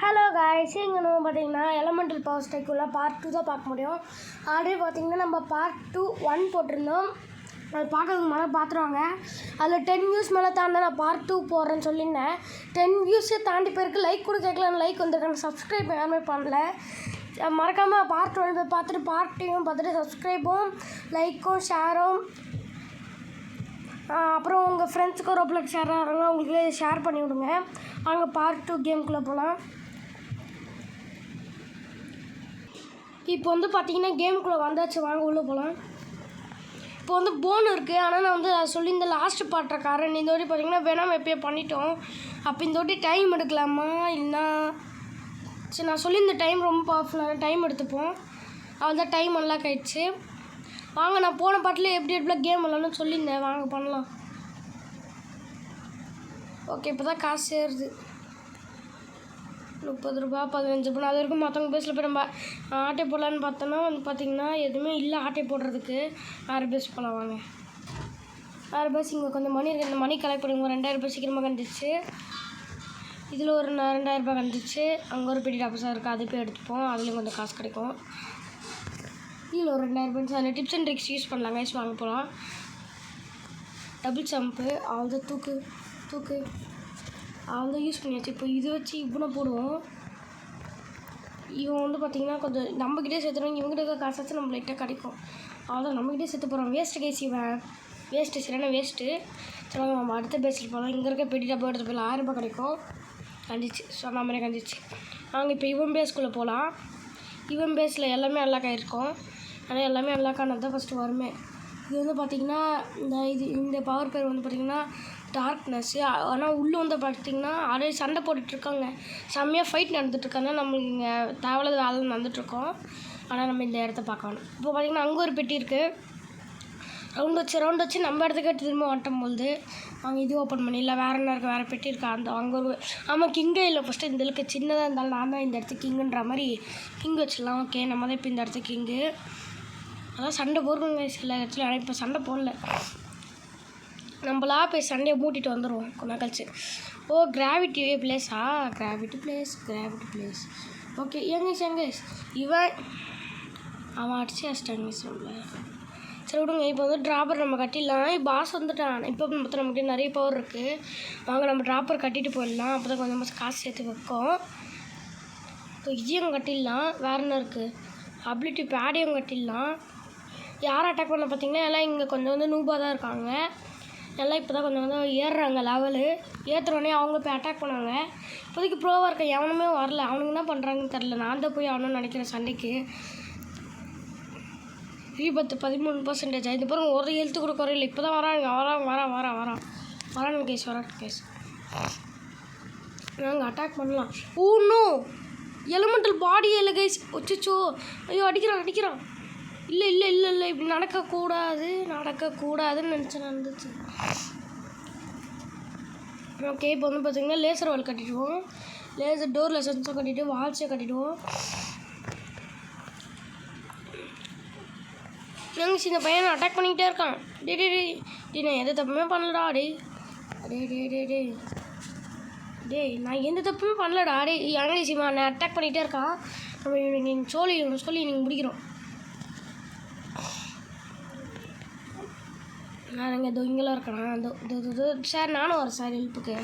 Hello guys, இங்கே நம்ம பார்த்தீங்கன்னா எலமெண்டல் பவர் ஸ்ட்ரைக்குள்ள பார்ட் 2 தான் பார்க்க முடியும். ஆல்ரெடி பார்த்தீங்கன்னா நம்ம பார்ட் 1 போட்டிருந்தோம். அது பார்க்கறதுக்கு மேலே பார்த்துருவாங்க. அதில் 10 வியூஸ் மேலே தாண்டி நான் பார்ட் 2 போடுறேன்னு சொல்லியிருந்தேன். 10 வியூஸே தாண்டி போயிருக்கு. லைக் கூட கேட்கலான்னு லைக் வந்துருக்காங்க. சப்ஸ்கிரைப் யாருமே பண்ணல. மறக்காமல் பார்ட் 1 போய் பார்த்துட்டு பார்ட்டையும் பார்த்துட்டு சப்ஸ்கிரைபும் லைக்கும் ஷேரும் அப்புறம் உங்கள் ஃப்ரெண்ட்ஸுக்கு ரோப்ளக் ஷேர் ஆகிறாங்க, உங்களுக்கு ஷேர் பண்ணி விடுங்க. அங்கே பார்ட் 2 கேமுக்குள்ளே போகலாம். இப்போ வந்து பார்த்தீங்கன்னா கேமுக்குள்ளே வந்தாச்சு, வாங்க உள்ளே போகலாம். இப்போ வந்து போன் இருக்குது. ஆனால் நான் வந்து அதை சொல்லி இந்த லாஸ்ட் பாட்டுற காரன் இந்த வாட்டி பார்த்தீங்கன்னா வேணாம் எப்போயே பண்ணிட்டோம். அப்போ இந்த வாட்டி டைம் எடுக்கலாமா இல்லைன்னா சரி நான் சொல்லி இந்த டைம் ரொம்ப பவர்ஃபுல்லான டைம் எடுத்துப்போம். அவள் தான் டைம் நல்லா ஆயிடுச்சு. வாங்க, நான் போன பாட்டில் எப்படி கேம் விளாட்ணும்னு சொல்லியிருந்தேன். வாங்க பண்ணலாம். ஓகே, இப்போ தான் காசு சேருது. 30 ரூபா 15 ரூபா. அது வரைக்கும் மற்றவங்க பேஸில் போய் நம்ம ஆட்டை போடலான்னு பார்த்தோன்னா வந்து பார்த்திங்கன்னா எதுவுமே இல்லை ஆட்டை போடுறதுக்கு. 6 பேஸ் போகலாம் வாங்க. 6 பேஸ் இங்கே கொஞ்சம் மணி இருக்குது. இந்த மணி கலெக்ட் பண்ணுங்க. 2000 ரூபாய் சீக்கிரமாக கண்டுச்சு. இதில் ஒரு 2000 ரூபாய் கண்டுச்சு. அங்கே ஒரு பெரிய டப்பஸாக இருக்குது, அது போய் எடுத்துப்போம். அதுலேயும் கொஞ்சம் காசு கிடைக்கும். இதில் ஒரு 2000 ரூபாய். அதில் டிப்ஸ் அண்ட் ட்ரிக்ஸ் யூஸ் பண்ணலாம் கைஸ். வாங்க போகலாம். டபுள் ஜம்ப்பு அவ்வளோ தூக்கு அவ்வளோ யூஸ் பண்ணியாச்சு. இப்போ இது வச்சு இவ்வளோ போடுவோம். இவன் வந்து பார்த்திங்கன்னா கொஞ்சம் நம்மக்கிட்டே சேர்த்துருவாங்க. இவங்ககிட்ட இருக்க காசு வச்சு நம்ம லைட்டாக கிடைக்கும். அவ்வளோ நம்மக்கிட்டே சேர்த்து போகிறோம். வேஸ்ட்டு கைஸ், இவன் வேஸ்ட்டு சரியான வேஸ்ட்டு. சரி நம்ம அடுத்த பேஸில் போகலாம். இங்கே இருக்க பெரிய டப்பா எடுத்து போய் 1000 ரூபாய் கிடைக்கும். கண்டிச்சு சொன்ன மாதிரி கண்டிச்சு. நாங்கள் இப்போ இவன் பேஸ்க்குள்ளே போகலாம். இவன் பேஸில் எல்லாமே அன்லாக் ஆகிருக்கும். ஆனால் எல்லாமே அன்லாக் ஆனது தான் ஃபஸ்ட்டு வருமே. இது வந்து பார்த்திங்கன்னா இந்த பவர் பேர் வந்து பார்த்திங்கன்னா டார்க்னஸ்ஸு. ஆனால் உள்ளே வந்து பார்த்திங்கன்னா ஆல்ரெடி சண்டை போட்டுட்ருக்காங்க. செம்மையாக ஃபைட் நடந்துகிட்ருக்காங்க. நம்மளுக்கு இங்கே தேவையில்லாத வேலை நடந்துகிட்ருக்கோம். ஆனால் நம்ம இந்த இடத்த பார்க்க வேணும். இப்போ பார்த்திங்கன்னா அங்கே ஒரு பெட்டி இருக்குது. ரவுண்ட் வச்சு நம்ம இடத்துக்கு திரும்ப வந்துட்டும் போது அவங்க இது ஓப்பன் பண்ணி இல்லை வேறு என்ன இருக்குது, வேறு பெட்டி இருக்கா அந்த அங்கே ஒரு ஆமாம் கிங்கே இல்லை. ஃபஸ்ட்டு இந்த அளவுக்கு சின்னதாக இருந்தாலும் நான் தான் இந்த இடத்துக்கு கிங்குன்ற மாதிரி கிங்கு வச்சிடலாம். ஓகே, நம்ம தான் இப்போ இந்த இடத்துக்கு கிங்கு. அதான் சண்டை போடுறோங்க சில இடத்துல. ஆனால் இப்போ சண்டை போடல, நம்மளா போய் சண்டையை மூட்டிட்டு வந்துடுவோம் கொஞ்ச கழிச்சு. ஓ கிராவிட்டி பிளேஸா? Gravity place. ஓகே எங்க இவன் அவன் அடிச்சாங்க சொல்ல. சரி விடுங்க. இப்போ வந்து ட்ராப்பர் நம்ம கட்டிடலாம். பாஸ் வந்துட்டான். இப்போ மொத்தம் நம்மகிட்ட நிறைய பவர் இருக்குது. வாங்க நம்ம ட்ராப்பர் கட்டிட்டு போயிடலாம். அப்போ தான் கொஞ்சம் காசு சேர்த்து வைக்கும். இப்போ இதையும் கட்டிடலாம். வேறு என்ன இருக்குது, அபிலிட்டி பேடையும் கட்டிடலாம். யார் அட்டாக் பண்ண பார்த்தீங்கன்னா எல்லாம் இங்கே கொஞ்சம் வந்து நூபாக தான் இருக்காங்க. எல்லாம் இப்போ தான் கொஞ்சம் வந்து ஏறுறாங்க லெவலு. ஏற்றுறோடனே அவங்க போய் அட்டாக் பண்ணாங்க. இப்போதைக்கு ப்ரோவாக இருக்க எவனுமே வரல. அவனுங்க என்ன பண்ணுறாங்கன்னு தெரில. நான் தான் போய் அவனும் நினைக்கிறேன் சண்டைக்கு. 13% இது பாருங்க, ஒரு ஹெல்த்து கூட குறையில. இப்போ தான் வரானுங்க கேஸ். நாங்கள் அட்டாக் பண்ணலாம். இன்னும் எலிமெண்டல் பாடி இல்லை கைஸ். ஒச்சோ ஐயோ அடிக்கிறான். இல்லை இப்படி நடக்கக்கூடாதுன்னு நினச்சேன், நடந்துச்சு. ஓகே, இப்போ வந்து பார்த்திங்கன்னா லேசர் வால் கட்டிடுவோம். லேசர் டோரில் சென்ஸும் கட்டிட்டு வால்ஸை கட்டிடுவோம். நாங்கள் இந்த பையனை அட்டாக் பண்ணிக்கிட்டே இருக்கான். டே நான் எந்த தப்புமே பண்ணலடா. டேய் நான் எந்த தப்புமே பண்ணலடா. அங்கே சிமா நான் அட்டாக் பண்ணிக்கிட்டே இருக்கான். நம்ம நீங்கள் சொல்லி நீங்கள் முடிக்கிறோம். நான் இங்கே இங்கெல்லாம் இருக்கிறேன். சார் நானும் வரேன் சார் ஹெல்ப்புக்கு.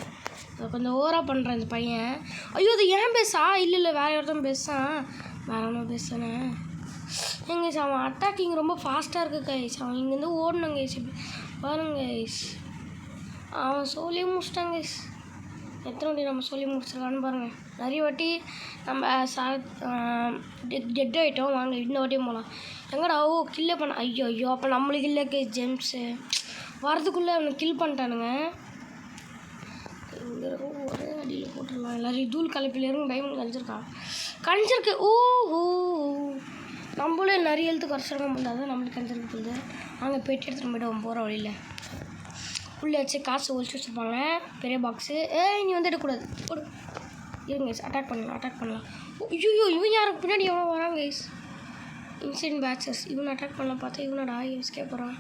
கொஞ்சம் ஓவராக பண்ணுறேன் இந்த பையன். ஐயோ அது ஏன் பேசா? இல்லை வேறு ஒருத்தன் பேசான். வேறு ஒன்றும் பேசுனேன். எங்க அவன் அட்டாக்கிங் ரொம்ப ஃபாஸ்ட்டாக இருக்குது கைஸ். அவன் இங்கேருந்து ஓடணும் கைஸ். பாருங்க கைஸ், அவன் சொல்லி முடிச்சிட்டான் கைஸ். எத்தனை வாட்டி நம்ம சொல்லி முடிச்சிருக்கான்னு பாருங்கள். நிறைய வாட்டி நம்ம டெட் ஆகிட்டோம். வாங்க இந்த வாட்டியும் போகலாம். எங்கடா கில்லே பண்ண. ஐயோ அப்போ நம்மளுக்கு இல்லை கைஸ். ஜெம்ஸு வரதுக்குள்ளே அவனை கில் பண்ணிட்டானுங்க. இங்கே ஒரே அடியில் போட்டுடலாம். எல்லாரும் தூள் கலப்பிலேருந்து டைமண்ட் கழிச்சிருக்கு. ஓஹோ நம்மளே நிறைய எழுத்து குறைச்சிருக்கோம். பண்ணால் தான் நம்மளுக்கு கழிச்சிருக்கு போகுது. அங்கே போய்ட்டு எடுத்துகிட்டு போய்ட்டு போகிற வழியில் உள்ளே வச்சு காசு ஒழிச்சு வச்சுருப்பாங்க. பெரிய பாக்ஸு. நீ வந்து எடுக்கக்கூடாது. இருங்க கைஸ், அட்டாக் பண்ணலாம். ஐயோ இவன் யாருக்கு பின்னாடி எவ்வளோ வராங்க கைஸ். Incident patches. இவனை அட்டாக் பண்ணலாம் பார்த்தா இவனோட எஸ்கேப் போகிறான்.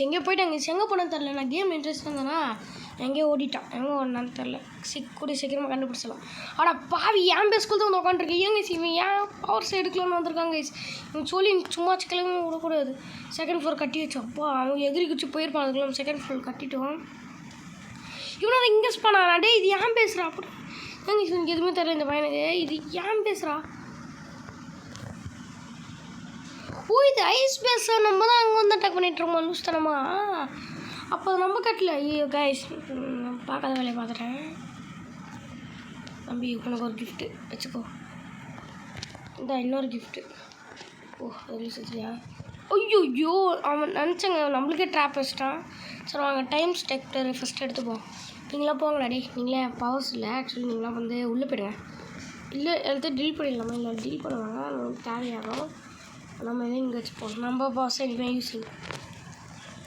எங்கே போயிட்டு எங்கே போனேன்னு தெரில. நான் கேம் இன்ட்ரெஸ்ட் இருந்தேன்னா எங்கேயோ ஓடிட்டான், எங்கே ஓடினான்னு தெரில. கூடிய சீக்கிரமாக கண்டுபிடிச்சலாம். ஆனால் பாவி ஏன் பேஸ்குள் தான் வந்து உட்காந்துருக்கு. ஏங்க இவன் ஏன் பவர்ஸ் எடுக்கலான்னு வந்திருக்காங்க கைஸ். இவன் சொல்லி சும்மா சிக்கலாமே விடக்கூடாது. செகண்ட் ஃப்ளோர் கட்டி வச்சு அப்பா அவன் எகிரி குச்சி போயிருப்பான். அதுக்குள்ள செகண்ட் ஃப்ளோர் கட்டிட்டோம். இவனை இங்கே பண்ணாரா? டே இது ஏன் பேசுகிறா அப்படி? ஏங்க இவனுக்கு எதுவுமே தெரியல இந்த பையனுக்கு. இது ஏன் பேசுகிறா? ஓ இது ஐஸ் பேஸ நம்ம தான் அங்கே வந்து அட்டாக் பண்ணிட்டுருக்கோம் லூஸ் தனமா. அப்போ நம்ம கட்டல. ஐயோ கைஸ் பார்க்காத வேலையை பார்த்துட்டேன். தம்பி உனக்கு ஒரு கிஃப்ட்டு வச்சுக்கோ. இந்த இன்னொரு கிஃப்ட்டு. ஓ அது சரியா? ஐயோ அவன் நினச்சங்க நம்மளுக்கே ட்ராப் வச்சிட்டான். சரி வாங்க டைம் ஸ்டெக்டர் ஃபஸ்ட் எடுத்துப்போம். நீங்களாம் போங்களா டே. நீங்களே பவர்ஸ் இல்லை ஆக்சுவலி நீங்களாம் வந்து உள்ளே போயிடுங்க. இல்லை எடுத்து டீல் பண்ணிடலாமா? இல்லை டீல் பண்ணுவாங்க நமக்கு தேவையாகும். நம்ம எதுவும் இங்கே வச்சுப்போம். நம்ம பாஸ் இனிமேல் யூஸிங்.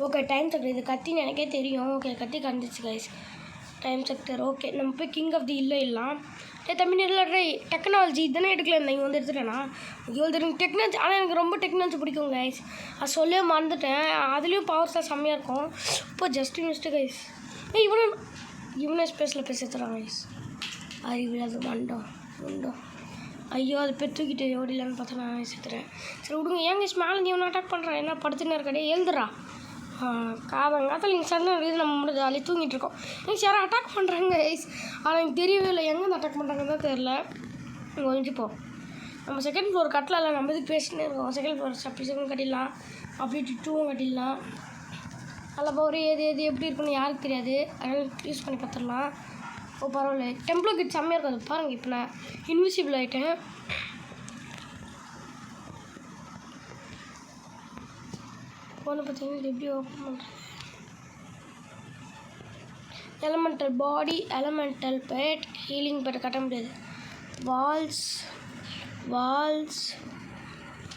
ஓகே டைம் செக்டர் இது கத்தின்னு எனக்கே தெரியும். ஓகே கத்தி கண்டுச்சு கைஸ். டைம் செக்டர் ஓகே நம்ம போய் கிங் ஆஃப் தி இல்லை இல்லாம். தம்பி இல்லை டெக்னாலஜி இதனே எடுக்கல இருந்தேன். இங்கே வந்து எடுத்துட்டேன்னா இவ்வளோ தெரியும் டெக்னாலஜி. ஆனால் எனக்கு ரொம்ப டெக்னாலஜி பிடிக்கும் கைஸ். அது சொல்லவே மறந்துட்டேன். அதுலேயும் பவர்ஸ் தான் செம்மையாக இருக்கும். இப்போ ஜஸ்ட் மிஸ்ட்டு கைஸ். இவனே ஸ்பேஸில் போய் சேர்த்துறான் கைஸ். அறிவில்லாத மண்டோம் உண்டோம். ஐயோ அது பெற்றுக்கிட்டு ஓடிலான்னு பார்த்தா நான் சேர்த்துறேன். சரி விடுங்க. ஏன் கைஸ் மேலே நீ ஒன்று அட்டாக் பண்ணுறான். என்ன படுத்துன்னு இருக்கடே எழுதுறா. காதங்காத்தில் நீங்கள் சண்டை நம்ம மட்டும் ஜாலி தூங்கிட்டு இருக்கோம். எனக்கு யாரும் அட்டாக் பண்ணுறாங்க கைஸ். ஆனால் எனக்கு தெரியவே இல்லை எங்கே அட்டாக் பண்ணுறாங்கன்னு தான் தெரில. இங்கே ஒழிஞ்சுப்போம். நம்ம செகண்ட் ஃப்ளோர் கட்டல நம்ம இதுக்கு பேசினே இருக்கோம். செகண்ட் ஃப்ளோர் அப்படி செகண்ட் கட்டிடலாம். அப்படி 2 கட்டிடலாம். அதில் பவர் எது எப்படி இருக்குன்னு யாருக்கு தெரியாது. அதனால் யூஸ் பண்ணி பார்த்துடலாம். ஓ பரவாயில்ல டெம்ப்ளோ கிட் செம்மையாக இருக்கும். அது பாருங்கள் இப்போ நான் இன்விசிபிள் ஆகிட்டேன். ஃபோனை பார்த்தீங்கன்னா இது எப்படி ஓப்பன் பண்ணுறது? Elemental body elemental bed healing bed கட்ட முடியாது. Walls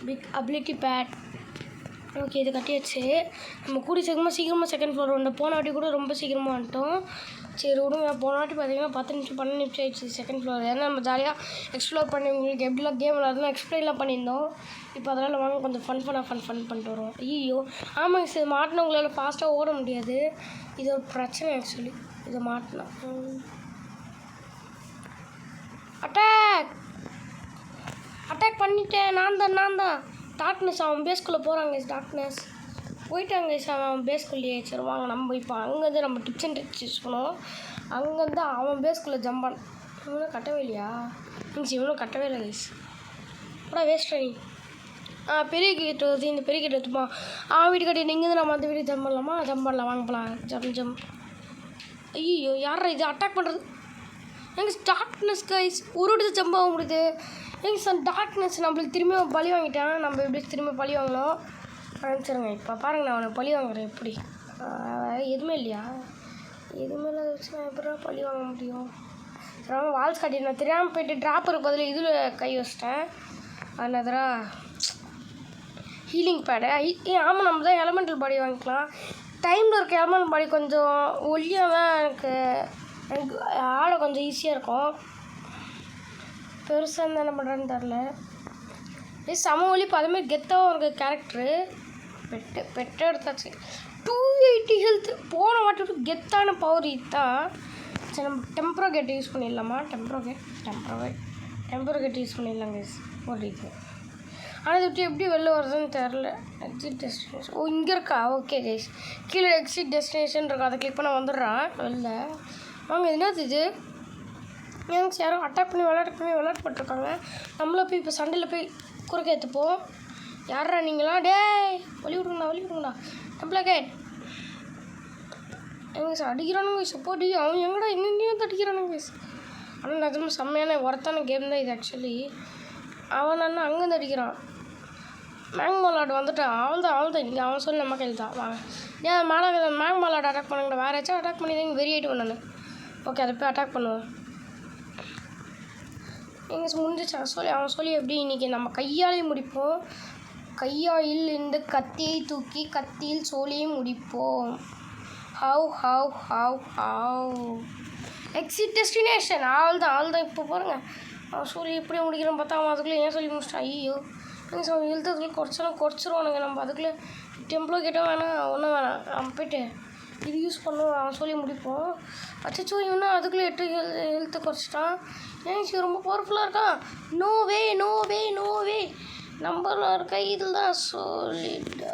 big ability pad. Okay இது கட்டியாச்சு. நம்ம கூடி சீக்கிரமாக செகண்ட் ஃப்ளோர் ஒன்று போன வாட்டி கூட ரொம்ப சீக்கிரமாக வந்துட்டோம். சரி விடுங்க. போன வாட்டி பார்த்தீங்கன்னா 10 நிமிஷம் 12 நிமிஷம் ஆயிடுச்சு செகண்ட் ஃப்ளோர். ஏன்னா நம்ம ஜாலியாக எக்ஸ்ப்ளோர் பண்ணி உங்களுக்கு எப்படிலாம் கேம் விளாட்றதுலாம் எக்ஸ்பிளைன்லாம் பண்ணியிருந்தோம். இப்போ அதனால் வாங்க கொஞ்சம் ஃபன் பண்ணிட்டு வருவோம். ஐயோ ஆமாங்க சார் மாட்டினவங்களால ஃபாஸ்ட்டாக ஓட முடியாது. இது ஒரு பிரச்சனை ஆக்சுவலி. இதை மாட்டினா அட்டாக் பண்ணிட்டேன். நான் தான் டார்க்னஸ் அவன் பேஸ்குள்ளே போகிறாங்க. டார்க்னஸ் போயிட்டாங்க அவன் பேஸ்குள்ளேயே. சரி வாங்க நம்ம இப்போ அங்கேருந்து நம்ம டிப்ஸ் அண்ட் ட்ரிக்ஸ் யூஸ் பண்ணுவோம். அங்கேருந்து அவன் பேஸ்குள்ளே ஜம்ப் பண்ண. இவனும் கட்டவே இல்லையா? மீன்ஸ் இவனும் கட்டவே இல்லை கைஸ். அப்புறம் வேஸ்ட் நீ. பெரிய கேட்டு வருது. இந்த பெரிய கேட்டு எடுத்துப்பா. வீடு கட்டிட்டு இங்கேருந்து நம்ம அந்த வீடு ஜம்ப் பண்ணலாம் வாங்க போகலாம். ஜம்ப். ஐயோ யாரா இது அட்டாக் பண்ணுறது? எங்கள் டார்க்னஸ் கைஸ் ஒரு இடத்துல ஜம்ப் ஆக முடியுது. எங்கள் டார்க்னஸ் நம்மளுக்கு திரும்பி பழி வாங்கிட்டான். நம்ம எப்படி திரும்ப பழி வாங்கணும் அனுப்பிச்சிருங்க. இப்போ பாருங்கள் நான் அவனை பழி வாங்குறேன் எப்படி. எதுவுமே இல்லையா? எதுவுமே இல்லாத வச்சு நான் எப்படா பழி வாங்க முடியும்? ரொம்ப வால்ஸ் காட்டி நான் தெரியாமல் போயிட்டு ட்ராப்பருக்கு பதில் இதில் கை வச்சிட்டேன். அதில் எதிராக ஹீலிங் பேடு. ஆமாம் நம்ம தான் எலமெண்டல் பாடி வாங்கிக்கலாம். டைமில் இருக்க எலமெண்டல் பாடி கொஞ்சம் ஒல்லியாக தான் எனக்கு ஆட கொஞ்சம் ஈஸியாக இருக்கும். பெருசாக இருந்தால் என்ன பண்ணுறேன்னு தெரில. செம ஒலி இப்போ அதேமாதிரி கெத்தாகவும் இருக்க கேரக்டரு. பெட்டை எடுத்தாச்சு. 280 ஹெல்த்து. போன வாட்டி கெத்தான பவர் இதுதான். சரி நம்ம டெம்பரோ கேட் யூஸ் பண்ணிடலாமா? டெம்பரோ கேட் யூஸ் பண்ணிடலாம் கைஸ். ஓடிது. ஆனால் இது விட்டு எப்படி வெளில வருதுன்னு தெரில. Exit destination. ஓ இங்கே இருக்கா? ஓகே கைஸ் கீழே எக்ஸிட் டெஸ்டினேஷன் இருக்கா. அதை கிளிக் பண்ண வந்துடுறான் வெளில. வாங்க என்னது இது? எனக்கு யாரும் அட்டாக் பண்ணி விளையாட்டு போட்டிருக்காங்க. நம்மள போய் இப்போ சண்டையில் போய் குறுக்க ஏற்றுப்போம். யாரா நீங்களா? வழி விடுங்கண்ணா டெம்ப்ளோ கேட். எங்க சார் அடிக்கிறானுங்க சப்போர்ட். அவன் எங்கடா எங்கெங்கேயும் வந்து அடிக்கிறானுங்க கைஸ். ஆனால் நிஜமாக செம்மையான ஒர்த்தான கேம் தான் இது ஆக்சுவலி. அவன் அங்கேருந்து அடிக்கிறான். மேங் மாலாட் வந்துட்டான். அவள் தான் இங்கே அவன் சொல்லி நம்ம கையில் தான். வாங்க ஏன் மேங் மாலாட் அட்டாக் பண்ணுங்கடா. வேறு ஏதாச்சும் அட்டாக் பண்ணி தான் வெறி ஆகிட்டு நான். ஓகே அதை போய் அட்டாக் பண்ணுவேன். எங்கே முடிஞ்சிச்சு அவன் சொல்லி எப்படி இன்றைக்கி நம்ம கையாலே முடிப்போம். கையாயில் இந்த கத்தியை தூக்கி கத்தியில் சோழியை முடிப்போம். How exit destination. ஆள் தான் இப்போ பாருங்கள். அவன் சொல்லி எப்படி முடிக்கிறோம் பார்த்தா அவன் அதுக்குள்ளே ஏன் சொல்லி முடிச்சிட்டான். ஐயோ நீங்கள் அவன் இழுத்ததுக்குள்ளே குறைச்சிருவானுங்க. நம்ம அதுக்குள்ளே டெம்ப்ளோ கேட்டால் வேணாம் ஒன்றும் வேணாம். அவன் போய்ட்டு இது யூஸ் பண்ணுவோம் சொல்லி முடிப்போம். அச்சோ இவனா அதுக்குள்ளே 8 ஹெல்த்தை குறைச்சிட்டான். ஏன் ரொம்ப பவர்ஃபுல்லாக இருக்கான். No way no way no way. நம்மளோட கையில் தான் சொல்லிட்டா.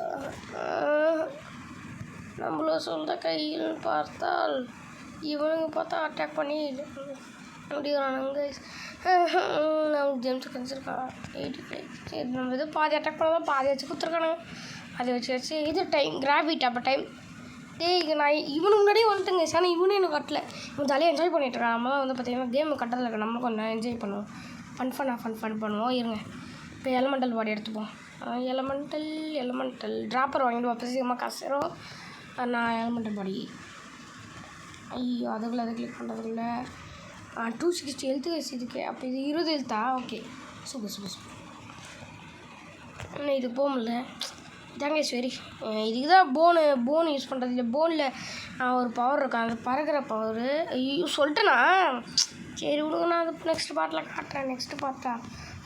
நம்மள சொல்கிற கையில் பார்த்தால் இவனுங்க பார்த்தா அட்டாக் பண்ணி அப்படி வரானுங்க. நமக்கு ஜெம்ஸ் கிடச்சிருக்கான் 85. சரி நம்ம எதுவும் பாதி அட்டாக் பண்ணாதான் பாதி வச்சு கொடுத்துருக்கானுங்க. அதை வச்சு இது டைம் கிராவிட். அப்போ டைம் நான் இவனுக்கு முன்னாடியே வந்துட்டுங்க. ஆனால் இவனும் எனக்கு கட்டல. இவன் ஜாலியாக என்ஜாய் பண்ணிகிட்ருக்கான். நம்மளாம் வந்து பார்த்திங்கன்னா கேம் கட்டுறதுல இருக்க நம்மளும் கொஞ்சம் என்ஜாய் பண்ணுவோம். ஃபன் பண்ணுவோம். இருங்க இப்போ எலமெண்டல் பாடி எடுத்துப்போம். எலமெண்டல் ட்ராப்பர் வாங்கிட்டு அப்போ சீக்கிரமாக காசு சேரும். நான் எலமெண்டல் பாடி ஐயோ அதுக்குள்ளே கிளிக் பண்ணுறதுக்குள்ள 260 ஹெல்த்து இதுக்கு. அப்போ இது 20 ஹெல்த்தா? Okay super. இன்னும் இது போக முடியல. இதாங்க சரி இதுக்கு தான் போன் யூஸ் பண்ணுறது. இல்லை போனில் ஒரு பவர் இருக்கும், அந்த பறக்கிற பவரு. ஐயோ சொல்லிட்டேண்ணா. சரி விடுங்க, நான் அது நெக்ஸ்ட் பார்ட்டில் காட்டுறேன். நெக்ஸ்ட்டு பார்த்தா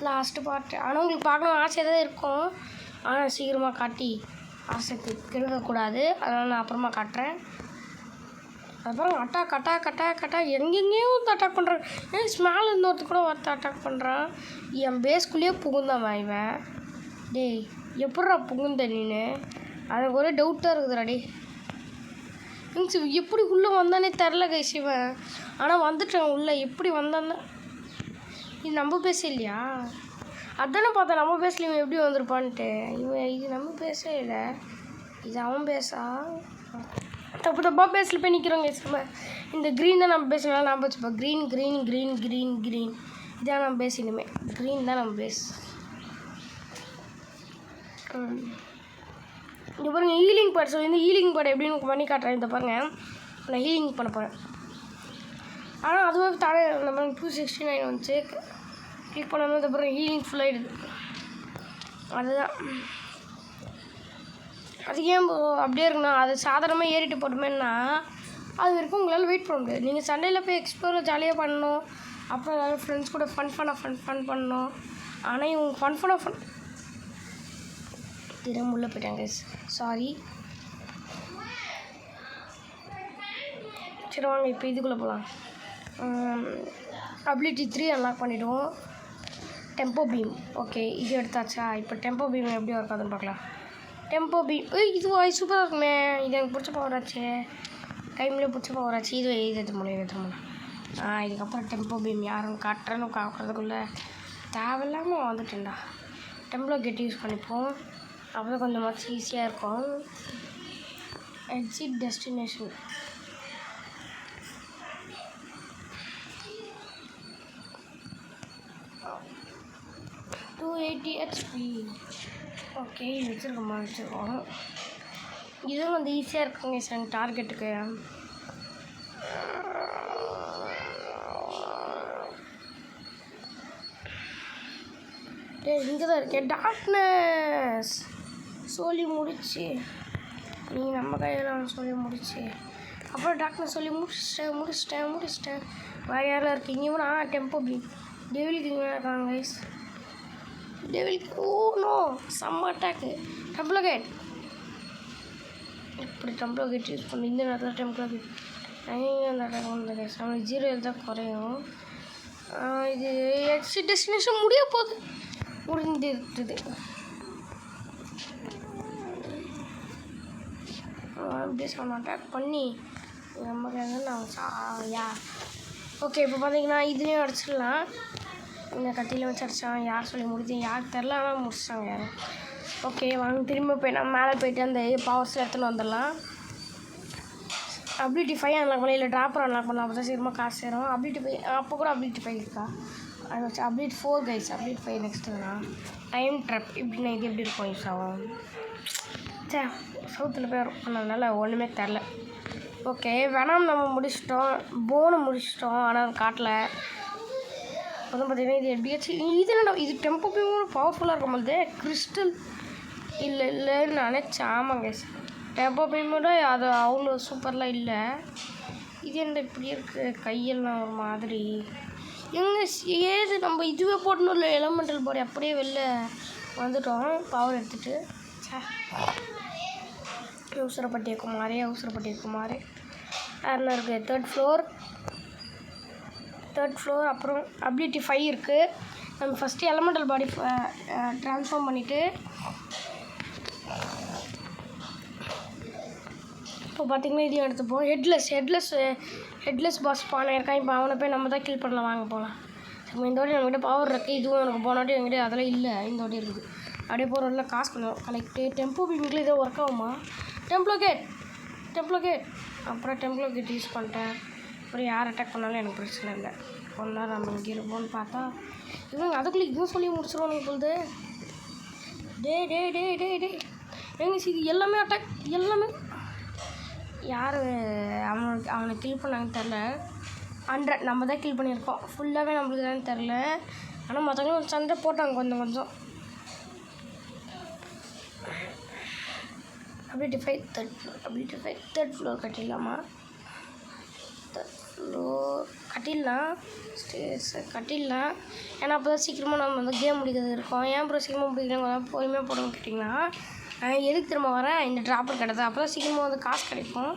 லாஸ்ட்டு பார்ட்டு. ஆனால் உங்களுக்கு பார்க்கணும் ஆசையாக தான் இருக்கும். ஆனால் சீக்கிரமாக காட்டி ஆசை கெடுக்கக்கூடாது. அதனால் நான் அப்புறமா காட்டுறேன். அதுக்கப்புறம் கட்டா எங்கெங்கேயும் வந்து அட்டாக் பண்ணுறான். ஏன் ஸ்மால் இருந்தவர்த்து கூட ஒருத்த அட்டாக் பண்ணுறான். என் பேஸ்குள்ளேயே புகுந்தான் இவன். டேய் எப்பட்றா புகுந்த நீனு? அது ஒரே டவுட்டாக இருக்குதுடா. டே எப்படி உள்ளே வந்தானே தெரில கைஸ் இவன். ஆனால் வந்துட்டான் உள்ளே. எப்படி வந்தான்னு இது நம்ம பேச இல்லையா? அதானே பார்த்தேன் நம்ம பேசல இவன் எப்படி வந்திருப்பான்ட்டு. இவன் இது நம்ம பேசவே இல்லை, இது அவன் பேசா. தப்பாக பேசல போய் நிற்கிறோங்க. இந்த க்ரீன் தான் நம்ம பேசலாம். நான் வச்சுப்போம் க்ரீன் இதான் நம்ம பேச. இனிமேல் க்ரீன் தான் நம்ம பேச. இங்கே பாருங்கள் ஹீலிங் பாட். ஸோ இந்த ஹீலிங் பாட் எப்படின்னு பண்ணி காட்டுறேன். இந்த பாருங்கள் நான் ஹீலிங் பண்ண போகிறேன். ஆனால் அதுவே தடை நம்ம 269 வந்துச்சு. கிளிக் பண்ணாமல் இந்த பாருங்கள் ஹீலிங் ஃபுல்லாகிடுது. அதுதான் அது ஏன் அப்படியே இருக்குண்ணா. அது சாதாரணமாக ஏறிட்டு போட்டோமேன்னா அது வரைக்கும் உங்களால் வெயிட் பண்ண முடியாது. நீங்கள் சண்டேயில் போய் எக்ஸ்ப்ளோர் ஜாலியாக பண்ணணும். அப்புறம் எல்லோரும் ஃப்ரெண்ட்ஸ் கூட ஃபன் பண்ணணும். ஆனால் இவங்க ஃபன் திரும்ப உள்ளே போயிட்டாங்க. சாரி. சரி வாங்க இப்போ இதுக்குள்ளே போகலாம். அபிலிட்டி 3 அன்லாக் பண்ணிவிடுவோம். Tempo beam. ஓகே இது எடுத்தாச்சா? இப்போ டெம்போ பீம் எப்படி இருக்காதுன்னு பார்க்கலாம். டெம்போ பீம் இதுவா சூப்பராக இருக்குமே. இது எனக்கு பிடிச்ச பவராச்சு. டைம்லேயே பிடிச்ச பவராச்சு. இது எது முடியும். இதுக்கப்புறம் டெம்போ பீம் யாரும் காட்டுறேன்னு காக்கிறதுக்குள்ளே தேவையில்லாமல் வந்துட்டேன்டா. டெம்ப்ளோ கெட் யூஸ் பண்ணிப்போம். அப்போ தான் கொஞ்சமாச்சு ஈஸியாக இருக்கும். Exit destination. HP. ஓகே வச்சுருக்கோம். இதுவும் வந்து ஈஸியாக இருக்குங்க சார் டார்கெட்டுக்கு. இங்கே தான் இருக்கேன். டார்க்னஸ் சொல்லி முடிச்சு நீங்கள் நம்ம கையில் சொல்லி முடிச்சு அப்புறம் டாக்டர் சொல்லி முடிச்சிட்டேன். வேறு யாரெல்லாம் இருக்கீங்க? இவனா டெம்போ பீம் டெவிலுக்கு இங்கே இருக்காங்க கைஸ். டெவிலுக்கு நோ செம்ம அட்டாக்கு. டெம்ப்ளோ கேட் இப்படி டெம்ப்ளோ கேட் யூஸ் பண்ணி இந்த நேரத்தில் டெம்ப்ளோ கேட் அந்த அட்டாக் வந்து கைஸ் நம்மளுக்கு 0 தான் குறையும். இது எக்ஸிட் டெஸ்டினேஷன் முடிய போகுது. முடிஞ்சிருக்குது. அப்படியே சொன்ன அட்டாக் பண்ணி நமக்கு நான் ஓகே இப்போ பார்த்தீங்கன்னா இதுலேயும் அடிச்சிடலாம். இந்த கத்தியில் வச்சு அடித்தான். யார் சொல்லி முடிஞ்சேன் யாருக்கு தெரில, ஆனால் முடிச்சிட்டாங்க யாரும். ஓகே வாங்க திரும்ப போய் நம்ம மேலே போய்ட்டு அந்த பவர்ஸில் எடுத்துன்னு வந்துடலாம். அபிலிட்டி 5 அன்லாக் பண்ணலாம், இல்லை ட்ராப்பர் அன்லாக் பண்ணலாம். அப்போ தான் சீக்கிரமாக காசு சேரும். அபிலிட்டி 5 அப்போ கூட அபிலிட்டி 5 இருக்கா? அது வச்சு அப்டேட் 4 கைஸ். அப்டேட் 5 நெக்ஸ்ட்டுனா டைம் ட்ராப். இப்படின்னா இது எப்படி இருக்கும் யூஸ் ஆகும்? சவுத்தில் போய் பண்ணதுனால ஒன்றுமே தெரில. ஓகே வேணாம் நம்ம முடிச்சிட்டோம். போனை முடிச்சிட்டோம். ஆனால் காட்டல. அப்போ பார்த்தீங்கன்னா இது எப்படியாச்சும் இது என்ன இது டெம்போ பீம் பவர்ஃபுல்லாக இருக்கும் போது கிறிஸ்டல் இல்லைன்னு நினச்சேன். ஆமாம் கைஸ் டெம்போ பீமோட அது அவ்வளோ சூப்பர்லாம் இல்லை. இது என்ன இப்படி இருக்குது கையெல்லாம் ஒரு மாதிரி எங்கே ஏது நம்ம இதுவே போட்டணும். இல்லை எலமெண்டல் பாடி அப்படியே வெளில வந்துட்டோம் பவர் எடுத்துகிட்டு. அவசரப்பட்டிய குமார் யாருன்னா இருக்குது தேர்ட் ஃப்ளோர். அப்புறம் அபிலிட்டி 5 இருக்குது. நம்ம ஃபஸ்ட்டு எலமெண்டல் பாடி ட்ரான்ஸ்ஃபார்ம் பண்ணிவிட்டு இப்போ பார்த்திங்கன்னா இதையும் எடுத்துப்போம். ஹெட்லெஸ் பாஸ் ஸ்பான் இருக்கான். இப்போ அவனை போய் நம்ம தான் கில் பண்ணலாம். வாங்க போகலாம். நம்ம இந்த வாட்டி நம்மகிட்ட பவர் இருக்குது. இதுவும் எனக்கு போன வாட்டி என்கிட்ட அதெல்லாம் இல்லை. இந்த வாட்டி இருக்குது. அப்படியே போகிறோம்ல காசு கொஞ்சம் கலெக்டு. டெம்போ பீமிங்கில் இதோ ஒர்க் ஆகுமா? டெம்ப்ளோ கேட் அப்புறம் டெம்ப்ளோ கேட் யூஸ் பண்ணிட்டேன். அப்புறம் யார் அட்டாக் பண்ணாலும் எனக்கு பிரச்சனை இல்லை. கொஞ்ச நேரம் நம்ம இங்கே இருப்போம்னு பார்த்தா இவங்க அதுக்குள்ளே இதுவும் சொல்லி முடிச்சிருவாங்க பொழுது. டே எங்க இது எல்லாமே அட்டாக் எல்லாமே யார் அவனை கில் பண்ணாங்கன்னு தெரில. 100 நம்ம தான் கில் பண்ணியிருக்கோம். ஃபுல்லாகவே நம்மளுக்கு தான் தெரில. ஆனால் மற்றவங்களும் சண்டை போட்டாங்க கொஞ்சம். அபிலிட்டி 5 தேர்ட் ஃப்ளோர் கட்டிடலாமா? கட்டிடலாம். ஏன்னா அப்போ தான் சீக்கிரமாக நம்ம வந்து கேம் முடிக்கிறது இருக்கோம். ஏன் அப்புறம் சீக்கிரமாக முடிக்கலாம் பொறுமையாக போடணும்னு கேட்டிங்கன்னா எதுக்கு திரும்ப வரேன்? இந்த ட்ராப்பர் கிடையாது. அப்போ தான் சீக்கிரமாக வந்து காசு கிடைக்கும்.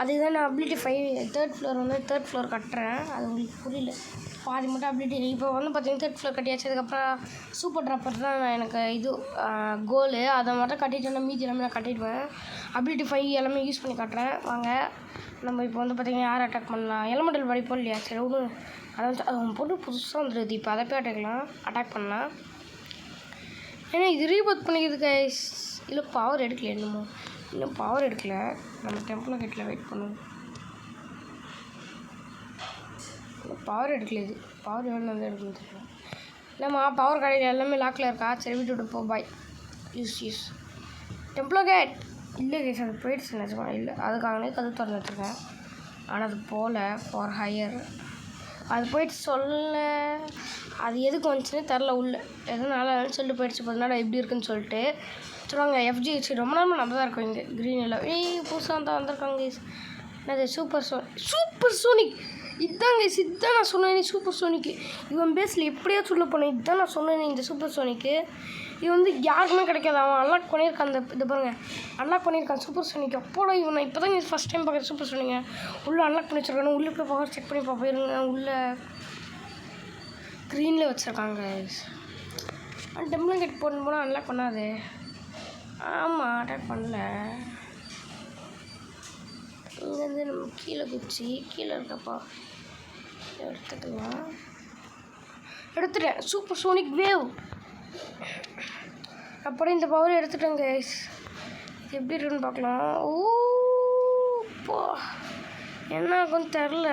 அதுக்கு தான் நான் அபிலிட்டி 5 தேர்ட் ஃப்ளோர் கட்டுறேன். அது உங்களுக்கு புரியல. பாதி மட்டும் அபிலிட்டி இப்போ வந்து பார்த்திங்கன்னா தேர்ட் ஃப்ளோர் கட்டியாச்சு. அதுக்கப்புறம் சூப்பர் ட்ராப்பர் தான் எனக்கு இது கோலு. அதை மட்டும் கட்டிட்டேன்னா மீதி எல்லாமே நான் கட்டிடுவேன். அபிலிட்டி 5 எல்லாமே யூஸ் பண்ணி காட்டுறேன். வாங்க நம்ம இப்போ வந்து பார்த்திங்கன்னா யார் அட்டாக் பண்ணலாம்? எலமெண்டல் பாடி போடலையா? சரி ஒன்று அதான் போட்டு புதுசாக வந்துடுது. இப்போ அதை போய் அட்டாக் பண்ணலாம். ஏன்னா இது ரீபோத் பண்ணிக்கிறது கைஸ். இல்லை பவர் எடுக்கல. இன்னும் பவர் எடுக்கல. நம்ம டெம்பிள் கேட்டில் வெயிட் பண்ணுவோம். பவர் எடுக்கல. இது பவர் எவ்வளோ வந்து எடுக்கணும் தெரியல. இல்லைம்மா பவர் கடையில் எல்லாமே லாக்கில் இருக்கா? சரி விட்டு போ. பாய். யூஸ் டெம்பிளோ கேட் இல்லை கேஸ். அது போயிடுச்சு நினச்சிக்கோங்க. இல்லை அதுக்காகவே கது திறந்து வச்சுருக்கேன். ஆனால் அது போகல. ஃபார் ஹையர் அது போயிட்டு சொல்ல. அது எதுக்கு வந்துச்சுன்னு தெரில. உள்ள எதனால சொல்லிட்டு போயிடுச்சு. 10 நாள் எப்படி இருக்குன்னு சொல்லிட்டு சொல்லுவாங்க. FGH ரொம்ப நாள் நம்ம தான் இருக்கோம் இங்கே க்ரீனில். புதுசாக தான் வந்திருக்காங்க. என்னது சூப்பர் சோனிக் இதுதாங்க. இதுதான் நான் சொன்னேன். சூப்பர் சோனிக்கு இவன் பேஸில் எப்படியா சொல்ல போனேன். இதுதான் நான் சொன்னேன். இந்த சூப்பர் சோனிக்கு இது வந்து யாருக்குமே கிடைக்காது. அவன் அன்லாக் பண்ணியிருக்கான். அந்த இது பாருங்கள் அன்லாக் பண்ணியிருக்கான் சூப்பர் சோனிக்கு. அப்போட இவன் இப்போ தான் ஃபஸ்ட் டைம் பார்க்குறேன் சூப்பர் சோனிங்க. உள்ளே அன்லாக் பண்ணி வச்சுருக்கானு. உள்ளே போய் பவர் செக் பண்ணி பார்ப்போம். உள்ளே க்ரீனில் வச்சுருக்காங்க. டெம்பிள் கேட் போட்டு போனால் அன்லாக் பண்ணாது. ஆமாம் அட்டாக் பண்ணல. இங்கேருந்து நம்ம கீழே குச்சி கீழே இருக்கப்பா எடுத்துட்டேன். Super sonic wave. அப்புறம் இந்த பவர் எடுத்துட்டேன் கைஸ். எப்படி இருக்குன்னு பார்க்கலாம். ஓப்போ என்ன ஆகும்னு தெரில.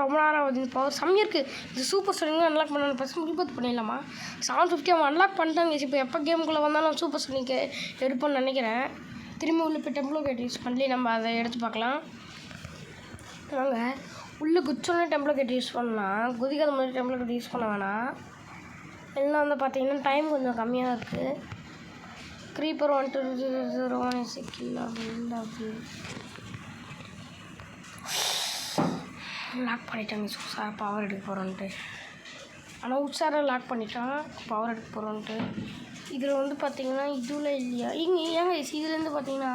ரொம்ப நேரம் ஆகுது. இந்த பவர் செம்மையாக இருக்குது. இது சூப்பர் சோனிக் அன்லாக் பண்ண பசங்க ரீபோத் பண்ணிடலாமா? 750 அவன் அன்லாக் பண்ணிட்டாங்க. இப்போ எப்போ கேமுக்குள்ளே வந்தாலும் சூப்பர் சோனிக்கு எடுப்போன்னு நினைக்கிறேன். திரும்பி உள்ளே போய் டெம்பிளோ கேட் யூஸ் பண்ணி நம்ம அதை எடுத்து பார்க்கலாம். வாங்க உள்ளே குச்சோன்னே டெம்பிளோ கேட் யூஸ் பண்ணலாம். குதிக்காத மாதிரி டெம்பிளோ கேட் யூஸ் பண்ண வேணாம். எல்லாம் வந்து பார்த்தீங்கன்னா டைம் கொஞ்சம் கம்மியாக இருக்குது. க்ரீப்பர் 1201 லாக் பண்ணிட்டாங்க. உஷாராக பவர் எடுக்க போகிறோன்ட்டு. ஆனால் உஷாராக லாக் பண்ணிட்டான் பவர் எடுக்க போகிறோன்ட்டு. இதில் வந்து பார்த்திங்கன்னா இதுவில் இல்லையா ஏங்க இதுலேருந்து பார்த்தீங்கன்னா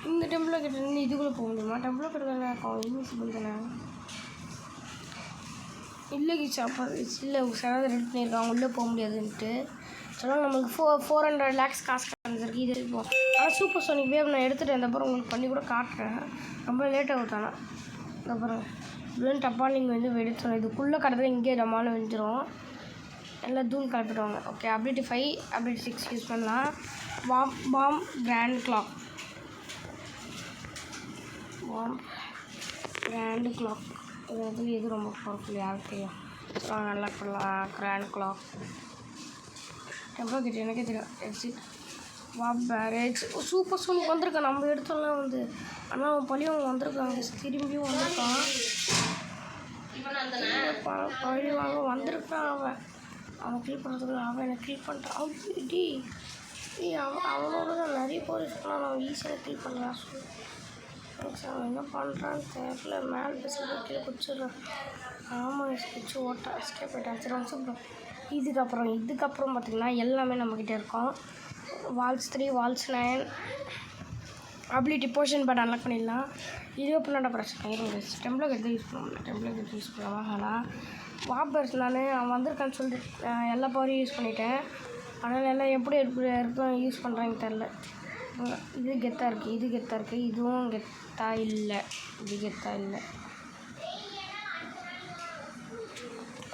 இந்த டெம்பிளோ கிட்டேருந்து இதுக்குள்ளே போக முடியுமா? டெம்பிளோ கிட்ட தானே இருக்கும். இன்விசிபிள் தானே. இல்லை அப்போ இல்லை உஷாராக ரெடி பண்ணியிருக்காங்க. உள்ளே போக முடியாதுன்ட்டு சொன்னால் நம்மளுக்கு 400 lakhs காசு கிடந்திருக்கு. இது இருக்கும். ஆனால் சூப்பர் சோனிக் வேவ் நான் எடுத்துகிட்டு இந்த அப்புறம் உங்களுக்கு பண்ணி கூட காட்டுறேன். ரொம்ப லேட்டாக ஊற்றானா இந்த அப்புறம் இவ்வளோ டப்பா நீங்கள் வந்து வெடிச்சோம். இதுக்குள்ளே கடத்தில் இங்கே நம்மளால் வெடிச்சிடும். எல்லாம் தூள் கலப்பிடுவாங்க. ஓகே அபிலிட்டி 5 அபிலிட்டி 6 யூஸ் பண்ணலாம். பாம் கிராண்ட் கிளாக் இது ரொம்ப பவர்ஃபுல். யாருக்கு தெரியும். நல்லா பண்ணலாம். கிராண்ட் கிளாக் எவ்வளோ கிட்ட எனக்கே தெரியும். எக்ஸிட் பேரேஜ் சூப்பர் சோனிக் வந்திருக்கான். நம்ம எடுத்தோம்லாம் வந்து ஆனால் அவன் பழியவங்க வந்திருக்காங்க. திரும்பியும் வந்திருக்கான். பழிவாங்க வந்திருக்கான். அவன் கிளிக் பண்ணுறதுக்கு அவன் என்னை கிளிக் பண்ணிட்டான். அப்படி அவனோட தான் நிறைய பேர் இருக்கலாம். நான் ஈஸியாக கிளிக் பண்ணலாம். அவன் என்ன பண்ணுறான்னு தெரியல. மேலே பேசுகிற கீழே குச்சிடுறான். ஆமாம் குச்சி ஓட்டா ஸ்கேப் ஆகிட்டான். சரி சூப்பர். இதுக்கப்புறம் பார்த்திங்கன்னா எல்லாமே நம்மக்கிட்ட இருக்கும். Walls 3 walls 9 ability portion but unlock பண்ணிடலாம். இது பண்ணாட பிரச்சனை இருங்க. டெம்ப்ளேட் எடுத்து யூஸ் பண்ணலாம். டெம்ப்ளேட் எடுத்து யூஸ் பண்ணலாம். ஆனால் வாப்பர்ஸ் அவன் வந்திருக்கான்னு சொல்லிட்டு எல்லா பவரையும் யூஸ் பண்ணிட்டேன். அதனால் எல்லாம் எப்படி இருக்கும் யூஸ் பண்ணுறாங்க தெரில. இது கெத்தாக இருக்குது, இது கெத்தாக இருக்குது, இதுவும் கெத்தாக இல்லை, இது கெத்தாக இல்லை.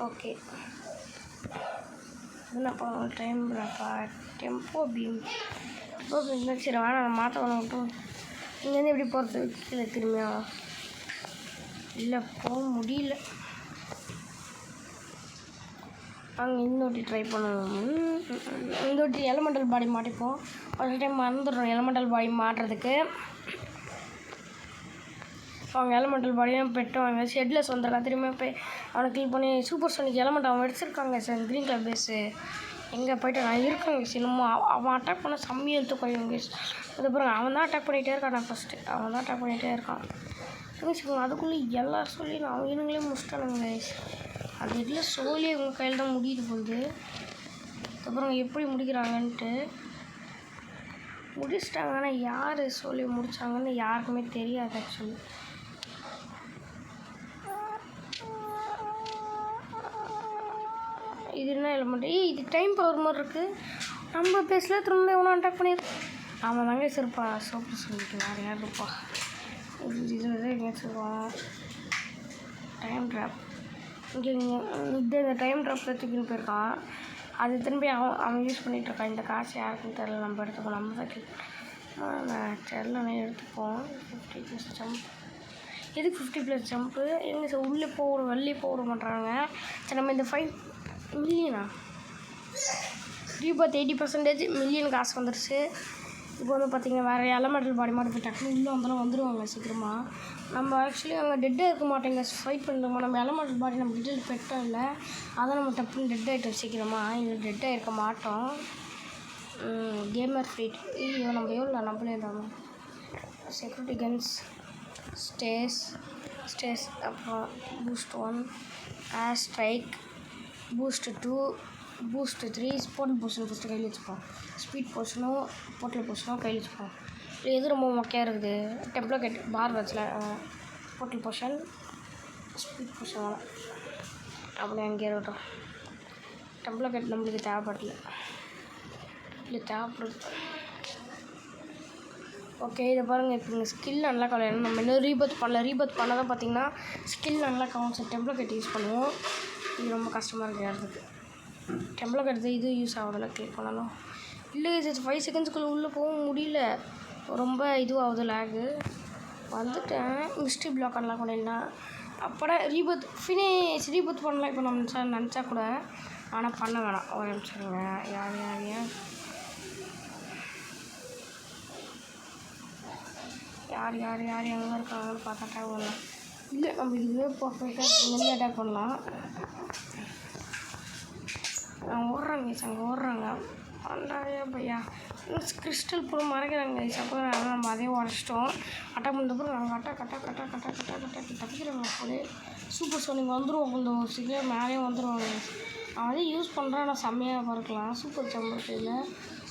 ஓகே என்னப்பா டைம் டெம்போ பீம் சரி வேணா நான் மாற்ற மட்டும் இங்கேருந்து எப்படி போகிறது கீழே திரும்பியா இல்லை போக முடியல. அங்கே இந்த வாட்டி ட்ரை பண்ணுவோம். இந்த வாட்டி எலமெண்டல் பாடி மாட்டிப்போம். ஒரு டைம் மறந்துடுறோம் எலமெண்டல் பாடி மாட்டுறதுக்கு. அவங்க எலமெண்டல் பாடியும் பெட்டோம் ஷெட்லெஸ் வந்துருக்கான். திரும்ப போய் அவனை கிளிக் பண்ணி சூப்பர் சோனிக் எலமெண்ட் அவன் எடுத்துருக்காங்க சார். க்ரீன் கலர் பேஸு எங்கே போய்ட்டு நான் இருக்காங்க சினிமா அவன் அட்டாக் பண்ண செம்மையை எழுத்து குறையுங்க. அதுக்கப்புறம் அவன் தான் அட்டாக் பண்ணிகிட்டே இருக்கான். நான் ஃபஸ்ட்டு அவன் தான் அட்டாக் பண்ணிகிட்டே இருக்கான். வச்சுக்கோங்க அதுக்குள்ளே எல்லோரும் சொல்லி நான் அவங்களே முடிச்சிட்டானுங்க. அது இதில் சோழி உங்கள் கையில் தான் முடியுது போகுது. அதுக்கப்புறம் எப்படி முடிக்கிறாங்கன்ட்டு முடிச்சிட்டாங்க. ஆனால் யார் சொல்லி முடித்தாங்கன்னு யாருக்குமே தெரியாது ஆக்சுவலி. இது என்ன எலமெண்ட் இது டைம் பவர் மாதிரி இருக்குது. நம்ம பேசல திரும்ப எவனோ அட்டாக் பண்ணியிருக்கு. அவன் தாங்க இருப்பா சோப்பு சொல்லிட்டு வேறு யார் இருப்பா. இது எங்கேயும் சொல்லுவான் டைம் ட்ராப். இங்கே இந்த டைம் ட்ராப் தூக்கின்னு போயிருக்கான். அது திரும்பி அவன் யூஸ் பண்ணிகிட்ருக்கான். இந்த காசு யாருக்குன்னு தெரில. நம்ம எடுத்துப்போம். நம்ம தான் தெரில எடுத்துப்போம். 50+ ஜம்ப் எதுக்கு 50+ ஜம்ப்பு எங்கே சார் உள்ளே போகிற வெளியே போக மாட்டாங்க. சரி நம்ம இந்த 5 மில்லியனா ரீபர்த் 80% மில்லியன் காசு வந்துடுச்சு. இப்போ வந்து பார்த்திங்கன்னா வேறு எலமெண்டல் பாடி மாதிரி போய் டக்குனு உள்ளே வந்தாலும் வந்துடுவாங்க சீக்கிரமாக. நம்ம ஆக்சுவலி அங்கே டெட்டாக இருக்க மாட்டேங்க ஃபைட் பண்ணுறோமா. நம்ம எலமெண்டல் பாடி நம்ம டெட்டில் பெட்டும் இல்லை. அதான் நம்ம டப்புன்னு டெட் ஆகிட்டோம் சீக்கிரமாக. இல்லை டெட்டாக இருக்க மாட்டோம். கேமர் ஃப்ரீட் ஐயோ நம்ம எவ்வளோ நம்மளே இருந்தாலும் செக்யூரிட்டி கன்ஸ் ஸ்டேஸ் அப்புறம் பூஸ்ட் 1 ஏர் strike boost 2 boost 3 sport portion first கையில் வச்சுப்போம். ஸ்பீட் போர்ஷனும் போர்ட்டல் போர்ஷனும் கையில் வச்சுப்போம். இல்லை எது ரொம்ப மொக்கையாக இருக்குது டெம்ப்ளேட் பார் வச்சில் போர்ட்டல் போர்ஷன் ஸ்பீட் போர்ஷன் வேணாம் அப்படியே அங்கேயே இருக்கட்டும். டெம்ப்ளேட் நம்மளுக்கு தேவைப்படல இல்லை தேவைப்படுது. ஓகே இதை பாருங்கள். இப்போ இங்கே ஸ்கில் நல்லா கலையணும். நம்ம இன்னும் ரீபர்த் பண்ணல. ரீபர்த் பண்ண தான் பார்த்திங்கன்னா ஸ்கில் நல்லா கவுன்ஸ் டெம்ப்ளேட் யூஸ் பண்ணுவோம். இது ரொம்ப கஷ்டமாக இருக்குது ஏறதுக்கு. டெம்ப்ளேட் எடுத்து இது யூஸ் ஆகுதில்ல கிளிக் பண்ணணும். இல்லை இது 5 செகண்ட்ஸ்க்குள்ளே உள்ளே போக முடியல. ரொம்ப இதுவாகுது லேகு. வந்துட்டேன் மிஸ்ட்ரி பிளாக் அன்லாக் பண்ணிடலாம். அப்போடா ரீபர்த் ஃபினிஷ் ரீபர்த் பண்ணலாம். இப்போ நம்ம நினச்சா கூட ஆனால் பண்ண வேணாம். ஒரு நிமிஷங்க யார் எங்கே இருக்காங்கன்னு பார்த்தா அட்டாக் பண்ணலாம். இல்லை நம்ம இதுவே பர்ஃபெக்டாக இங்கே அட்டாக் பண்ணலாம். ஓடுறாங்க அங்கே ஓடுறாங்க பண்ணுறாங்க பையா. கிறிஸ்டல் பூரா மறைக்கிறாங்க சப்போஸ் நம்ம அதே உடச்சிட்டோம். அட்டாக் பண்ணுறப்போ நாங்கள் கட்டா தப்பிக்கிறாங்க போலே. சூப்பர் சோனிக் வந்துடுவோம். கொஞ்சம் சீக்கிரம் மேலேயே வந்துடுவாங்க. அவன் வந்து யூஸ் பண்ணுறான். ஆனால் செம்மையாக பார்க்கலாம். சூப்பர் ஜம்பர் இல்லை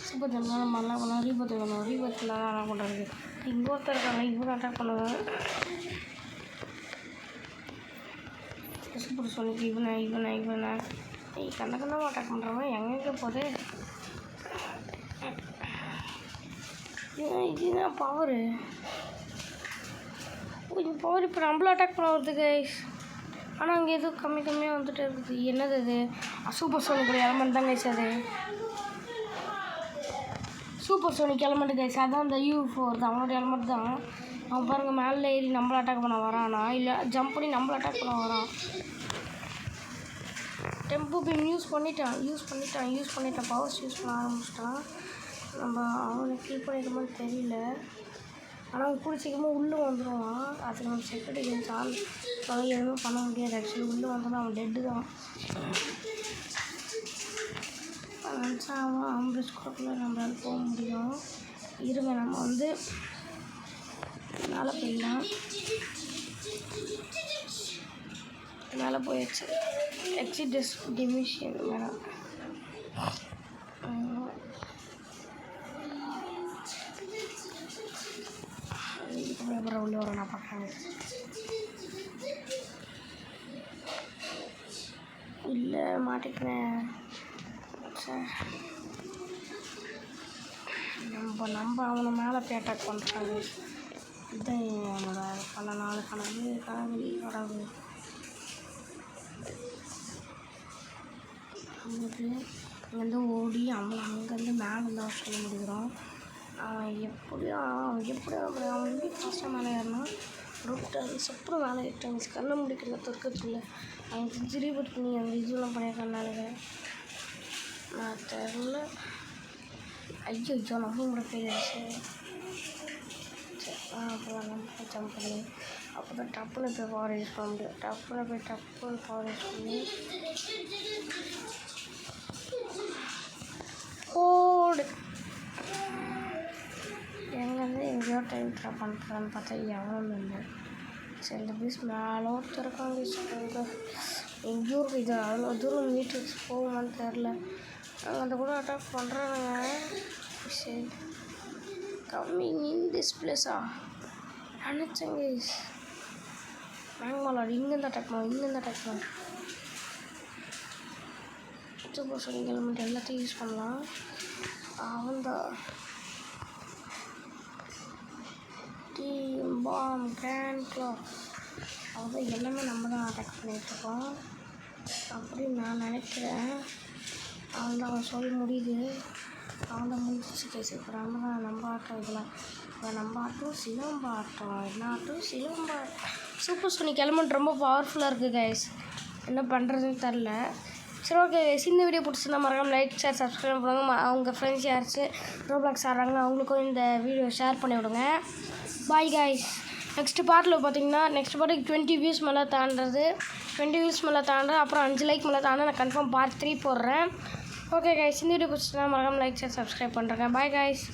சூப்பர் ஜம்பர் நம்ம நல்லா பண்ணலாம். ரீபர்த் வேணும். ரீபர்த்தில் தான் என்ன பண்ணுறது. இங்கே ஒருத்தர் இருக்காங்க இவங்க அட்டாக் பண்ணுவேன். சூப்பர் சோனிக் இவனை கண்ணமாக அட்டாக் பண்ணுறவன் எங்கே போகுது. இதுதான் பவரு. கொஞ்சம் பவர் இப்போ நம்மளும் அட்டாக் பண்ண வருது கைஸ். ஆனால் அங்கே எதுவும் கம்மியாக வந்துட்டு இருக்குது. என்னது அது சூப்பர் சோனிக் எலமெண்ட் தான் கைஸ். அது சூப்பர் சோனிக் எலமெண்ட் கைஸ். அதான் அந்த U4 தான் அவனோட எலமெண்ட் தான். அவன் பாருங்கள் மேலே ஏறி நம்மளை அட்டாக் பண்ண வரானா இல்லை ஜம்ப் பண்ணி நம்மளை அட்டாக் பண்ண வரான். டெம்போ பீம் யூஸ் பண்ணிட்டான் பவர்ஸ் யூஸ் பண்ண ஆரம்பிச்சிட்டான். நம்ம அவனை கில் பண்ணிட்ட மாதிரி தெரியல. ஆனால் அவன் கூட சீக்கிரமாக உள்ளே வந்துடுவான். அதுக்கு நம்ம செக்யூரிட்டி கேம்ஸ் எதுவுமே பண்ண முடியாது. ஆக்சுவலி உள்ளே வந்தோன்னா அவன் டெட்டு தான். நினச்சா அவன் ஆம்புலன்ஸ் கொடுக்கல நம்மளால் போக முடியும். இருங்க நம்ம வந்து மேலே போயிடலாம். மேலே போயிடுச்சு. எக்ஸிட் டிமிஷன் வேணாம். அப்புறம் உள்ளே வர நான் பார்க்குறேன். இல்லை மாட்டிக்கிறேன். சரி நம்ம அவனை மேலே போய் அட்டாக் பண்ணுறாங்க. இதுதான் என்னோட பல நாள் கனவு வராது. அங்கே இங்கேருந்து ஓடி அவனை அங்கேருந்து மேலே இருந்தால் சொல்ல முடிகிறோம். அவன் எப்படி ஃபாஸ்ட்டாக மேலே ஏறினா ரொட்டு அதுக்கப்புறம் மேலே ஏற்றாங்க. கண்ணை முடிக்கிற தொற்கத்தில் அவன் திருப்பி பண்ணி அந்த இதெல்லாம் பண்ணியிருக்காங்க. நான் தெரில. ஐயோ நம்ம கூட போயிடுச்சு. அப்புறம் நம்ம ஜம்ப் பண்ணி அப்போ தான் டப்புன்னு போய் பவர் யூஸ் பண்ண முடியும். டப்புன்னு பவர் யூஸ் பண்ணி ஓடு. எங்கேருந்து எங்கேயோ டைம் ட்ராப் பண்ணுறான்னு பார்த்தா எவனும் இல்லை. சரி இந்த பீஸ் மேலே ஒருத்தருக்காங்க. எங்கேயோ இது அவ்வளோ தூரம் மீட்டர்ஸ் போகுமான்னு தெரில. அந்த கூட அட்டாக் பண்ணுறானுங்க. சரி கம்மிங் இன் திஸ் பிளேஸா நினச்சேங்க. மேங்மாலாடு இங்கேருந்து அட்டாக் பண்ணலாம். சூப்பர் சோனிக் எலிமெண்ட் எல்லாத்தையும் யூஸ் பண்ணலாம். அவன்தான் டீம் பாம் கிராண்ட் கிளாக் அவன் எல்லாமே நம்ம தான் அட்டாக் பண்ணிகிட்ருக்கோம் அப்படின்னு நான் நினைக்கிறேன். அவன் சொல்ல முடியுது. அவன் தான் முடிச்சு பேசியிருக்க. நம்ம ஆட்டம் இதெல்லாம் நம்ம ஆட்டம் சிலம்பாட்டம். என்ன ஆட்டம் சிலம்பாட்டம். சூப்பர் சோனிக் எலிமெண்ட் ரொம்ப பவர்ஃபுல்லாக இருக்குது கைஸ். என்ன பண்ணுறதுன்னு தெரில. சரி ஓகே கைஸ், இந்த வீடியோ பிடிச்சிருந்தா மறக்காம லைக் ஷேர் சப்ஸ்கிரைப் பண்ணுவாங்க. அவங்க ஃப்ரெண்ட்ஸ் யாராச்சும் ரோப்ளாக்ஸ் ஆடுறாங்க அவங்களுக்கும் இந்த வீடியோ ஷேர் பண்ணி விடுங்க. Bye guys. நெக்ஸ்ட்டு பார்ட்டில் பார்த்தீங்கன்னா நெக்ஸ்ட் பார்ட்டுக்கு 20 வியூஸ் மேலே தாண்டுறது. அப்புறம் 5 லைக் மேலே தாண்ட நான் கன்ஃபார்ம் பார்ட் 3 போடுறேன். ஓகே கைஸ், இந்த வீடியோ பிடிச்சிருந்தா மறக்காம லைக் ஷேர் சப்ஸ்கிரைப் பண்ணுறேன். Bye guys.